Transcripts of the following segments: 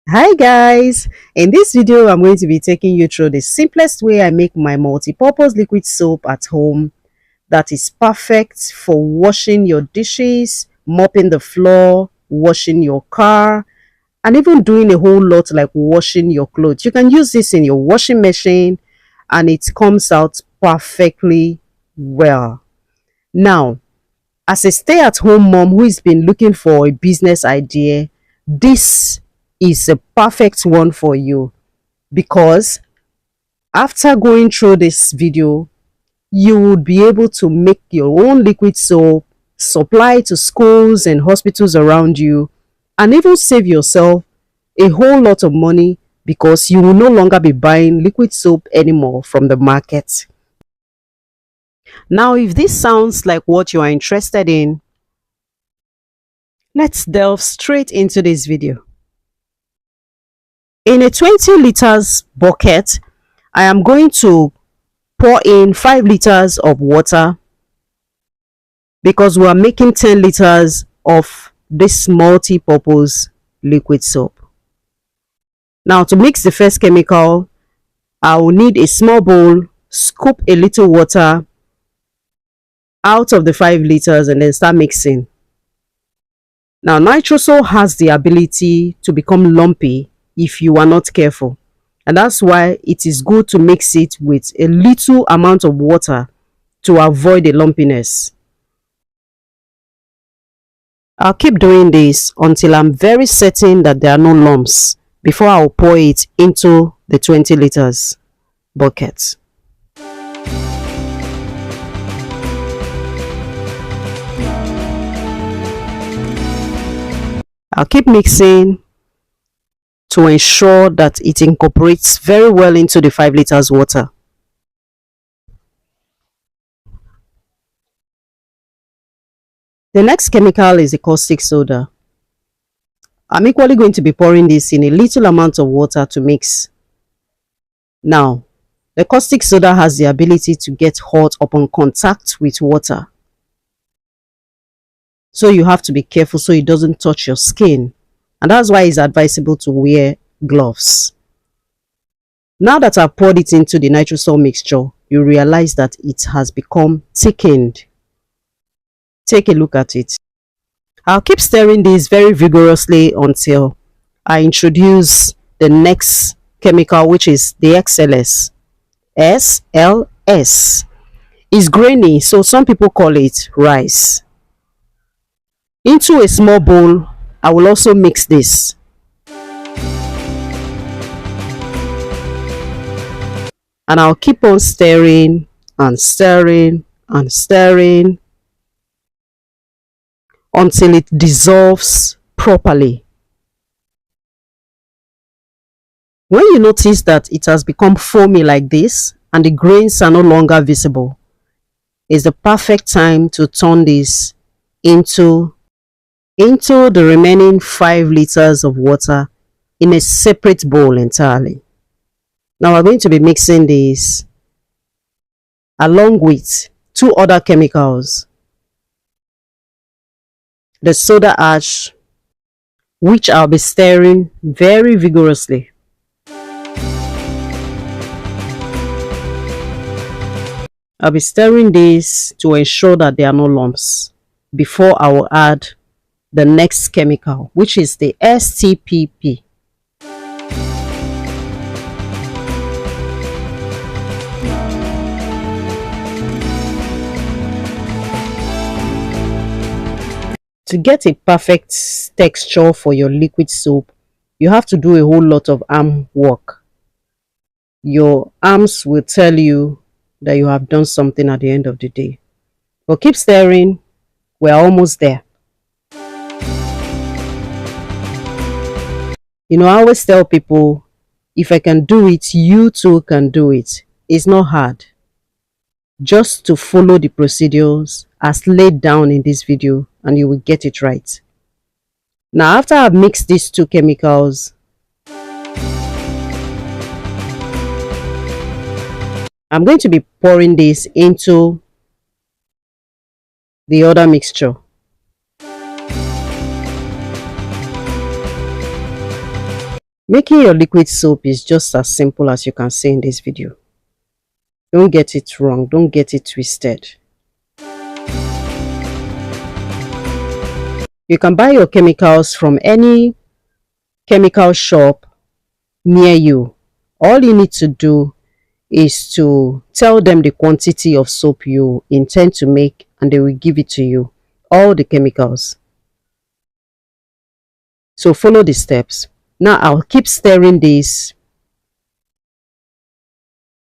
Hi guys, in this video I'm going to be taking you through the simplest way I make my multi-purpose liquid soap at home that is perfect for washing your dishes, mopping the floor, washing your car, and even doing a whole lot like washing your clothes. You can use this in your washing machine and it comes out perfectly well. Now, as a stay-at-home mom who has been looking for a business idea, this is a perfect one for you because after going through this video, you would be able to make your own liquid soap, supply to schools and hospitals around you, and even save yourself a whole lot of money because you will no longer be buying liquid soap anymore from the market. Now, if this sounds like what you are interested in, let's delve straight into this video. In a 20 liters bucket, I am going to pour in 5 liters of water because we are making 10 liters of this multi-purpose liquid soap. Now, to mix the first chemical, I will need a small bowl, scoop a little water out of the 5 liters and then start mixing. Now, nitrosol has the ability to become lumpy if you are not careful. And that's why it is good to mix it with a little amount of water to avoid the lumpiness. I'll keep doing this until I'm very certain that there are no lumps before I'll pour it into the 20 liters bucket. I'll keep mixing to ensure that it incorporates very well into the 5 liters water. The next chemical is the caustic soda. I'm equally going to be pouring this in a little amount of water to mix. Now, the caustic soda has the ability to get hot upon contact with water. So you have to be careful so it doesn't touch your skin. And that's why it's advisable to wear gloves. Now that I've poured it into the nitrosol mixture, you realize that it has become thickened. Take a look at it. I'll keep stirring this very vigorously until I introduce the next chemical, which is the XLS. SLS is grainy, so some people call it rice. Into a small bowl, I will also mix this. And I'll keep on stirring and stirring and stirring until it dissolves properly. When you notice that it has become foamy like this and the grains are no longer visible, it's the perfect time to turn this into the remaining 5 liters of water in a separate bowl entirely. Now we're going to be mixing this along with 2 other chemicals. The soda ash, which I'll be stirring very vigorously. I'll be stirring this to ensure that there are no lumps before I will add the next chemical, which is the STPP. To get a perfect texture for your liquid soap, you have to do a whole lot of arm work. Your arms will tell you that you have done something at the end of the day. But keep stirring, we're almost there. You know, I always tell people, if I can do it, you too can do it. It's not hard. Just to follow the procedures as laid down in this video and you will get it right. Now, after I've mixed these 2 chemicals, I'm going to be pouring this into the other mixture. Making your liquid soap is just as simple as you can see in this video. Don't get it wrong, don't get it twisted. You can buy your chemicals from any chemical shop near you. All you need to do is to tell them the quantity of soap you intend to make, and they will give it to you, all the chemicals. So follow the steps. Now I'll keep stirring this.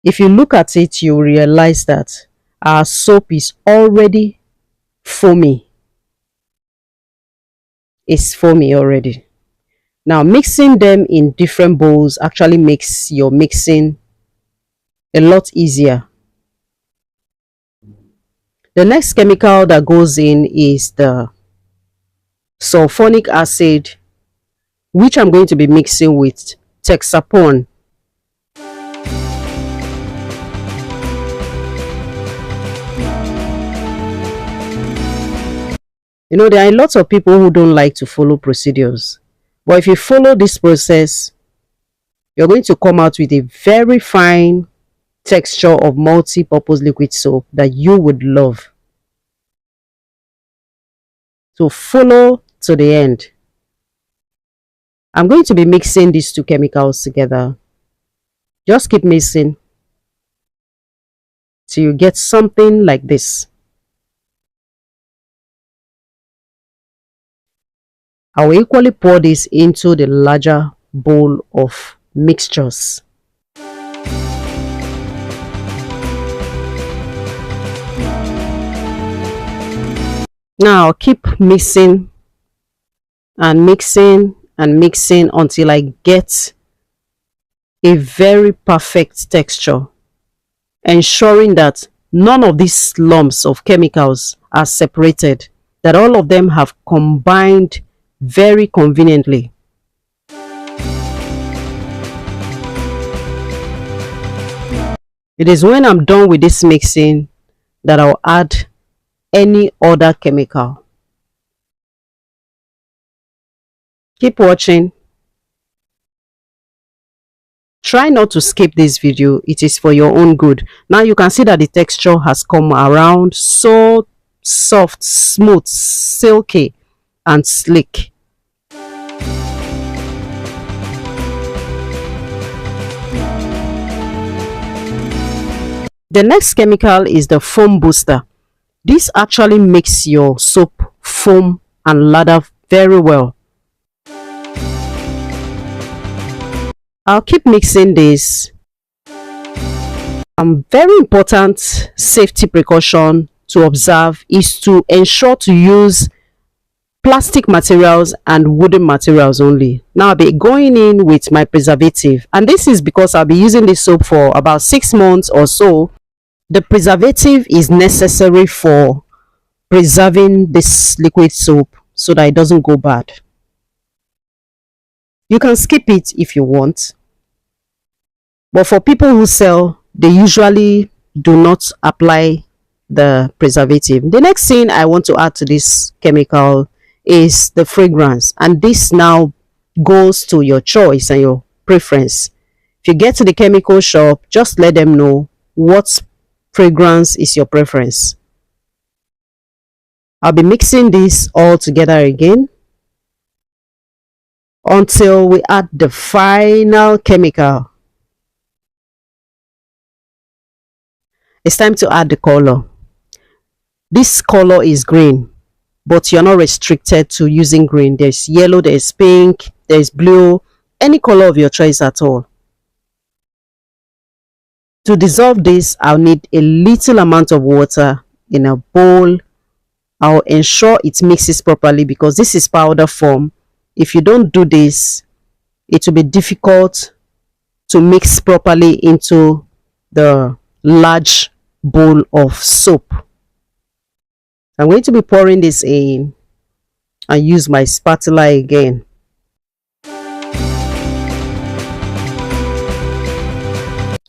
If you look at it, you realize that our soap is already foamy. It's foamy already. Now mixing them in different bowls actually makes your mixing a lot easier. The next chemical that goes in is the sulfonic acid, which I'm going to be mixing with Texapon. You know, there are lots of people who don't like to follow procedures. But if you follow this process, you're going to come out with a very fine texture of multi-purpose liquid soap that you would love. So follow to the end. I'm going to be mixing these two chemicals together. Just keep mixing till you get something like this. I will equally pour this into the larger bowl of mixtures. Now keep mixing and mixing and mixing until I get a very perfect texture, ensuring that none of these lumps of chemicals are separated, that all of them have combined very conveniently. It is when I'm done with this mixing that I'll add any other chemical. Keep watching. Try not to skip this video, it is for your own good. Now you can see that the texture has come around so soft, smooth, silky and slick. The next chemical is the foam booster. This actually makes your soap foam and lather very well. I'll keep mixing this. Very important safety precaution to observe is to ensure to use plastic materials and wooden materials only. Now I'll be going in with my preservative, and this is because I'll be using this soap for about 6 months or so. The preservative is necessary for preserving this liquid soap so that it doesn't go bad. You can skip it if you want, but for people who sell, they usually do not apply the preservative. The next thing I want to add to this chemical is the fragrance, and this now goes to your choice and your preference. If you get to the chemical shop, just let them know what fragrance is your preference. I'll be mixing this all together again until we add the final chemical. It's time to add the color. This color is green, but you're not restricted to using green. There's yellow, there's pink, there's blue, any color of your choice at all. To dissolve this, I'll need a little amount of water in a bowl. I'll ensure it mixes properly because this is powder form. If you don't do this, it will be difficult to mix properly into the large bowl of soap. I'm going to be pouring this in and use my spatula again.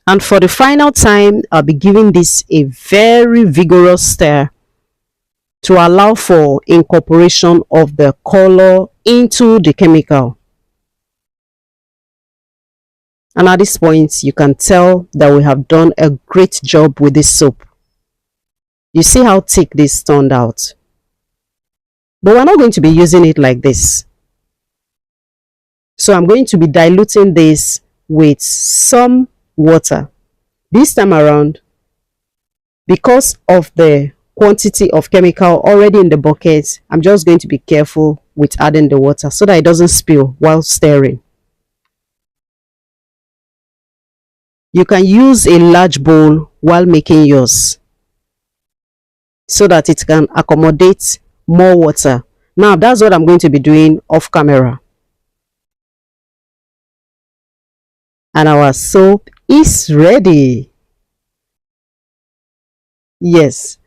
And for the final time, I'll be giving this a very vigorous stir to allow for incorporation of the color into the chemical. And at this point, you can tell that we have done a great job with this soap. You see how thick this turned out. But we're not going to be using it like this. So I'm going to be diluting this with some water. This time around, because of the quantity of chemical already in the bucket, I'm just going to be careful with adding the water so that it doesn't spill while stirring. You can use a large bowl while making yours so that it can accommodate more water. Now that's what I'm going to be doing off camera. And our soap is ready. Yes,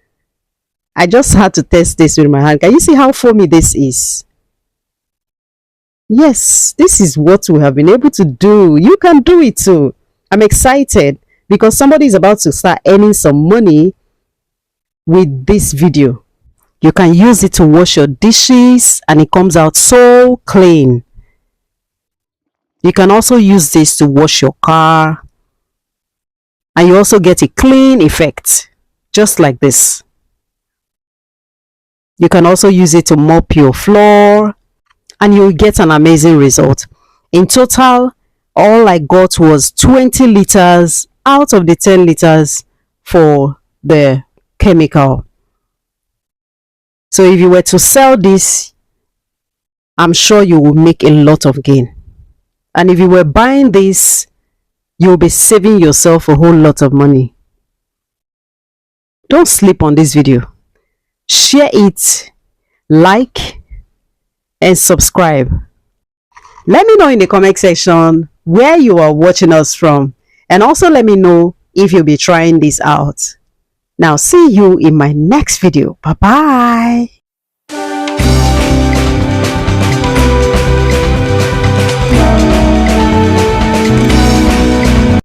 I just had to test this with my hand. Can you see how foamy this is? Yes, this is what we have been able to do. You can do it too. I'm excited because somebody is about to start earning some money with this video. You can use it to wash your dishes and it comes out so clean. You can also use this to wash your car and you also get a clean effect, just like this. You can also use it to mop your floor and you'll get an amazing result. In total, all I got was 20 liters out of the 10 liters for the chemical. So if you were to sell this, I'm sure you will make a lot of gain. And if you were buying this, you'll be saving yourself a whole lot of money. Don't sleep on this video. Share it, like, and subscribe. Let me know in the comment section where you are watching us from, and also let me know if you'll be trying this out. Now see you in my next video. Bye bye.